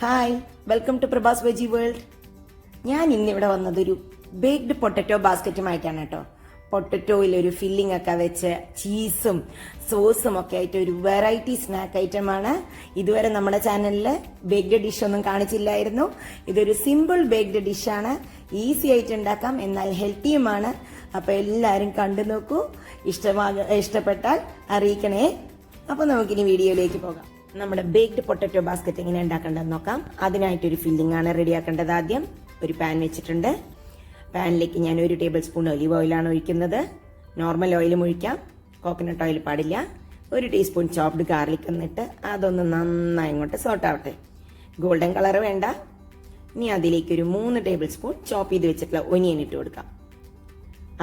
Hi, welcome to Prabhas veggie world. ഞാൻ ഇന്നിവിടെ വന്നതൊരു baked potato ബാസ്ക്കറ്റുമായിട്ടാണ് കേട്ടോ. പൊട്ടറ്റോയിൽ ഒരു ഫില്ലിംഗ് ഒക്കെ വെച്ച് ചീസും സോസും ഒക്കെ ആയിട്ട് ഒരു വെറൈറ്റി സ്നാക്ക് ഐറ്റമാണ്. ഇതുവരെ നമ്മുടെ ചാനലിൽ ബേക്ക്ഡ് ഡിഷ് ഒന്നും കാണിച്ചില്ലായിരുന്നു. ഇതൊരു സിമ്പിൾ ബേക്ക്ഡ് ഡിഷാണ്, ഈസി ആയിട്ട് ഉണ്ടാക്കാം, എന്നാൽ ഹെൽത്തിയുമാണ്. അപ്പൊ എല്ലാവരും കണ്ടു നോക്കൂ, ഇഷ്ടപ്പെട്ടാൽ അറിയിക്കണേ. അപ്പൊ നമുക്കിനി വീഡിയോയിലേക്ക് പോകാം. നമ്മുടെ ബേക്ക്ഡ് പൊട്ടറ്റോ ബാസ്ക്കറ്റ് എങ്ങനെ ഉണ്ടാക്കേണ്ടതെന്ന് നോക്കാം. അതിനായിട്ടൊരു ഫില്ലിംഗ് ആണ് റെഡിയാക്കേണ്ടത്. ആദ്യം ഒരു പാൻ വെച്ചിട്ടുണ്ട്. പാനിലേക്ക് ഞാൻ 1 ടേബിൾ സ്പൂൺ ഒലിവ് ഓയിലാണ് ഒഴിക്കുന്നത്. നോർമൽ ഓയിലും ഒഴിക്കാം, കോക്കനട്ട് ഓയിൽ പാടില്ല. 1 ടീസ്പൂൺ ചോപ്ഡ് ഗാർലിക് എന്നിട്ട് അതൊന്ന് നന്നായി ഇങ്ങോട്ട് സോട്ടാവട്ടെ. ഗോൾഡൻ കളർ വേണ്ട. ഇനി അതിലേക്ക് ഒരു 3 ടേബിൾ സ്പൂൺ ചോപ്പ് ചെയ്ത് വെച്ചിട്ടുള്ള ഒനിയൻ ഇട്ട് കൊടുക്കാം.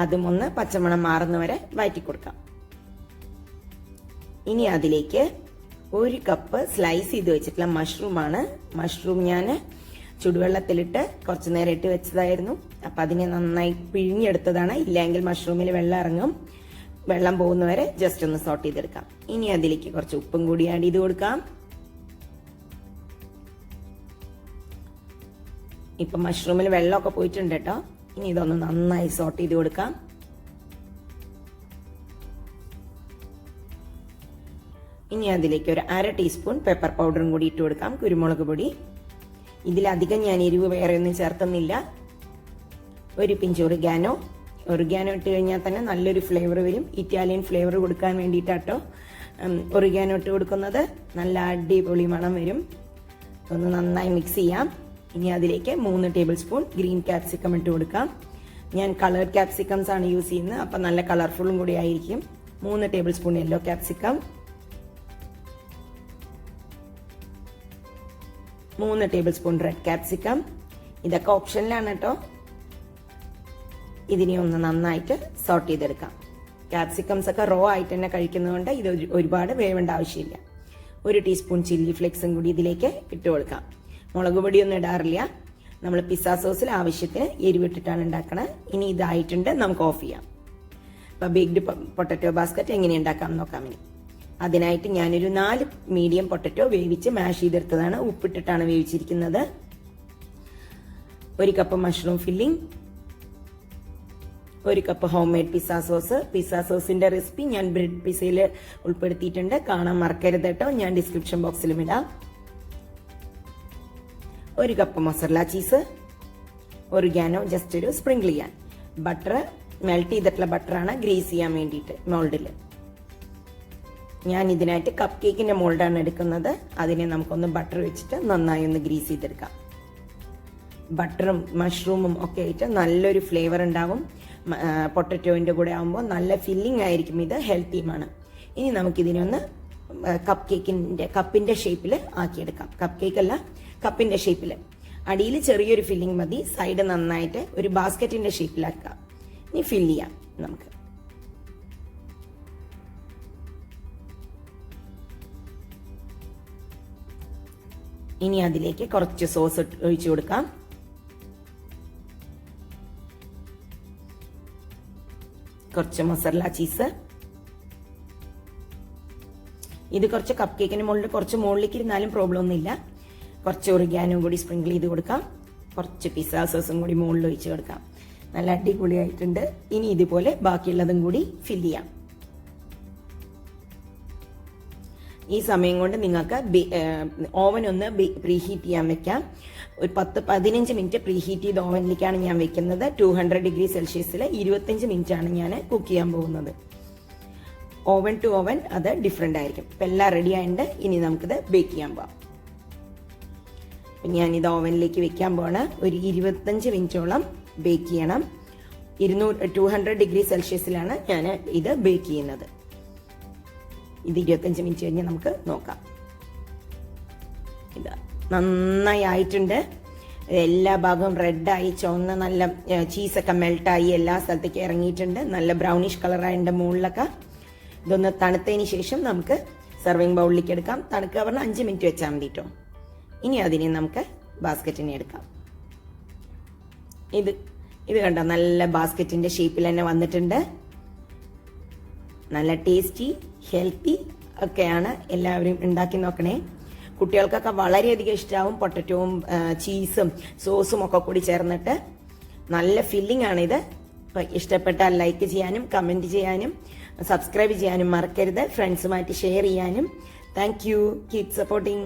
അതും ഒന്ന് പച്ചമണം മാറുന്നവരെ വഴറ്റി കൊടുക്കാം. ഇനി അതിലേക്ക് 1 കപ്പ് സ്ലൈസ് ചെയ്ത് വെച്ചിട്ടുള്ള മഷ്റൂമാണ്. മഷ്റൂം ഞാൻ ചുടുവെള്ളത്തിലിട്ട് കുറച്ചു നേരം ഇട്ട് വെച്ചതായിരുന്നു. അപ്പം അതിനെ നന്നായി പിഴിഞ്ഞെടുത്തതാണ്. ഇല്ലെങ്കിൽ മഷ്റൂമിൽ വെള്ളം ഇറങ്ങും. വെള്ളം പോകുന്നവരെ ജസ്റ്റ് ഒന്ന് സോട്ട് ചെയ്തെടുക്കാം. ഇനി അതിലേക്ക് കുറച്ച് ഉപ്പും കൂടി ആഡ് ചെയ്ത് കൊടുക്കാം. ഇപ്പം മഷ്റൂമിൽ വെള്ളമൊക്കെ പോയിട്ടുണ്ട് കേട്ടോ. ഇനി ഇതൊന്ന് നന്നായി സോട്ട് ചെയ്ത് കൊടുക്കാം. ഇനി അതിലേക്ക് ഒരു 1/2 ടീസ്പൂൺ പെപ്പർ പൗഡറും കൂടി ഇട്ട് കൊടുക്കാം, കുരുമുളക് പൊടി. ഇതിലധികം ഞാൻ എരിവ് വേറെ ഒന്നും ചേർക്കുന്നില്ല. 1 പിഞ്ച് ഒറിഗാനോ ഇട്ട് കഴിഞ്ഞാൽ തന്നെ നല്ലൊരു ഫ്ലേവർ വരും. ഇറ്റാലിയൻ ഫ്ലേവർ കൊടുക്കാൻ വേണ്ടിയിട്ടാട്ടോ ഒറിഗാനോ ഇട്ട് കൊടുക്കുന്നത്. നല്ല അടിപൊളി മണം വരും. ഒന്ന് നന്നായി മിക്സ് ചെയ്യാം. ഇനി അതിലേക്ക് 3 ടേബിൾ സ്പൂൺ ഗ്രീൻ കാപ്സിക്കം ഇട്ട് കൊടുക്കാം. ഞാൻ കളേർഡ് കാപ്സിക്കംസ് ആണ് യൂസ് ചെയ്യുന്നത്, അപ്പം നല്ല കളർഫുള്ളും കൂടി ആയിരിക്കും. 3 table spoon yellow capsicum, 3 table spoon red capsicum. ഇതൊക്കെ ഓപ്ഷനിലാണ് കേട്ടോ. ഇതിനെ ഒന്ന് നന്നായിട്ട് സോട്ട് ചെയ്തെടുക്കാം. കാപ്സിക്കംസ് ഒക്കെ റോ ആയിട്ട് തന്നെ കഴിക്കുന്നതുകൊണ്ട് ഇത് ഒരുപാട് വേവേണ്ട ആവശ്യമില്ല. 1 ടീസ്പൂൺ ചില്ലി ഫ്ലേക്സും കൂടി ഇതിലേക്ക് ഇട്ട് കൊടുക്കാം. മുളക് പൊടിയൊന്നും ഇടാറില്ല. നമ്മൾ പിസ്സ സോസിൽ ആവശ്യത്തിന് എരിവിട്ടിട്ടാണ് ഉണ്ടാക്കണത്. ഇനി ഇതായിട്ടുണ്ട്, നമുക്ക് ഓഫ് ചെയ്യാം. അപ്പം ബേക്ക്ഡ് പൊട്ടറ്റോ ബാസ്ക്കറ്റ് എങ്ങനെ ഉണ്ടാക്കാം നോക്കാം. ഇനി അതിനായിട്ട് ഞാനൊരു 4 മീഡിയം പൊട്ടറ്റോ വേവിച്ച് മാഷ് ചെയ്തെടുത്തതാണ്. ഉപ്പിട്ടിട്ടാണ് വേവിച്ചിരിക്കുന്നത്. 1 cup mushroom filling, 1 cup home made pizza sauce. Pizza സോസിന്റെ റെസിപ്പി ഞാൻ ബ്രെഡ് പിസ്സയിൽ ഉൾപ്പെടുത്തിയിട്ടുണ്ട്, കാണാൻ മറക്കരുത് കേട്ടോ. ഞാൻ ഡിസ്ക്രിപ്ഷൻ ബോക്സിലും ഇടാം. 1 cup mozzarella cheese, oregano just ഒരു സ്പ്രിങ്കിൾ ചെയ്യാൻ. ബട്ടർ മെൽറ്റ് ചെയ്തിട്ടുള്ള ബട്ടറാണ് ഗ്രീസ് ചെയ്യാൻ വേണ്ടിയിട്ട് മോൾഡിൽ. ഞാൻ ഇതിനായിട്ട് കപ്പ് കേക്കിന്റെ മോൾഡാണ് എടുക്കുന്നത്. അതിനെ നമുക്കൊന്ന് ബട്ടർ വെച്ചിട്ട് നന്നായി ഒന്ന് ഗ്രീസ് ചെയ്തെടുക്കാം. ബട്ടറും മഷ്റൂമും ഒക്കെ ആയിട്ട് നല്ലൊരു ഫ്ലേവർ ഉണ്ടാവും. പൊട്ടറ്റോന്റെ കൂടെ ആകുമ്പോൾ നല്ല ഫില്ലിംഗ് ആയിരിക്കും. ഇത് ഹെൽത്തിയുമാണ്. ഇനി നമുക്കിതിനെ ഒന്ന് കപ്പിന്റെ ഷേപ്പിൽ ആക്കിയെടുക്കാം. കപ്പ് കേക്ക് അല്ല, കപ്പിന്റെ ഷേപ്പിൽ. അടിയിൽ ചെറിയൊരു ഫില്ലിംഗ് മതി. സൈഡ് നന്നായിട്ട് ഒരു ബാസ്ക്കറ്റിന്റെ ഷേപ്പിലാക്കാം. ഇനി ഫില്ല് ചെയ്യാം നമുക്ക്. ഇനി അതിലേക്ക് കുറച്ച് സോസ് ഒഴിച്ചു കൊടുക്കാം. കുറച്ച് മൊസറല്ല ചീസ്. ഇത് കുറച്ച് കപ്പ് കേക്കിന് മുകളിൽ കുറച്ച് മുകളിലേക്ക് ഇരുന്നാലും പ്രോബ്ലം ഒന്നുമില്ല. കുറച്ച് ഒറിഗാനോ കൂടി സ്പ്രിങ്കിൾ ചെയ്ത് കൊടുക്കാം. കുറച്ച് പിസ്സ സോസും കൂടി മുകളിൽ ഒഴിച്ച് കൊടുക്കാം. നല്ല അടിപൊളിയായിട്ടുണ്ട്. ഇനി ഇതുപോലെ ബാക്കിയുള്ളതും കൂടി ഫില്ല് ചെയ്യാം. ഈ സമയം കൊണ്ട് നിങ്ങൾക്ക് ഓവൻ ഒന്ന് പ്രീഹീറ്റ് ചെയ്യാൻ വെക്കാം. ഒരു 10-15 മിനിറ്റ് പ്രീഹീറ്റ് ചെയ്ത് ഓവനിലേക്കാണ് ഞാൻ വെക്കുന്നത്. 200 ഡിഗ്രി സെൽഷ്യസിൽ 25 മിനിറ്റ് ആണ് ഞാൻ കുക്ക് ചെയ്യാൻ പോകുന്നത്. ഓവൻ ടു ഓവൻ അത് ഡിഫറെൻ്റ് ആയിരിക്കും. ഇപ്പം എല്ലാം റെഡി ആയിട്ട് ഇനി നമുക്കിത് ബേക്ക് ചെയ്യാൻ പോകാം. ഞാനിത് ഓവനിലേക്ക് വെക്കാൻ പോകണം. ഒരു 25 മിനിറ്റോളം ബേക്ക് ചെയ്യണം. 200 ഡിഗ്രി സെൽഷ്യസിലാണ് ഞാൻ ഇത് ബേക്ക് ചെയ്യുന്നത്. ഇത് 25 മിനിറ്റ് കഴിഞ്ഞ് നമുക്ക് നോക്കാം. ഇത് നന്നായി ആയിട്ടുണ്ട്. എല്ലാ ഭാഗവും റെഡായി ചുവന്ന നല്ല ചീസൊക്കെ മെൽട്ടായി എല്ലാ സ്ഥലത്തേക്ക് ഇറങ്ങിയിട്ടുണ്ട്. നല്ല ബ്രൗണിഷ് കളറായിട്ട് മുകളിലൊക്കെ. ഇതൊന്ന് തണുത്തതിന് ശേഷം നമുക്ക് സെർവിങ് ബൗളിലേക്ക് എടുക്കാം. തണുക്കുക പറഞ്ഞാൽ 5 മിനിറ്റ് വെച്ചാൽ മതി കേട്ടോ. ഇനി അതിനെ നമുക്ക് ബാസ്ക്കറ്റിനെ എടുക്കാം. ഇത് കണ്ടോ, നല്ല ബാസ്ക്കറ്റിന്റെ ഷേപ്പിൽ തന്നെ വന്നിട്ടുണ്ട്. നല്ല ടേസ്റ്റി ഹെൽത്തി ഒക്കെയാണ്. എല്ലാവരും ഉണ്ടാക്കി നോക്കണേ. കുട്ടികൾക്കൊക്കെ വളരെയധികം ഇഷ്ടമാവും. പൊട്ടറ്റോവും ചീസും സോസും ഒക്കെ കൂടി ചേർന്നിട്ട് നല്ല ഫില്ലിംഗ് ആണിത്. ഇഷ്ടപ്പെട്ടാൽ ലൈക്ക് ചെയ്യാനും കമന്റ് ചെയ്യാനും സബ്സ്ക്രൈബ് ചെയ്യാനും മറക്കരുത്. ഫ്രണ്ട്സുമായിട്ട് ഷെയർ ചെയ്യാനും. Thank you. Keep supporting.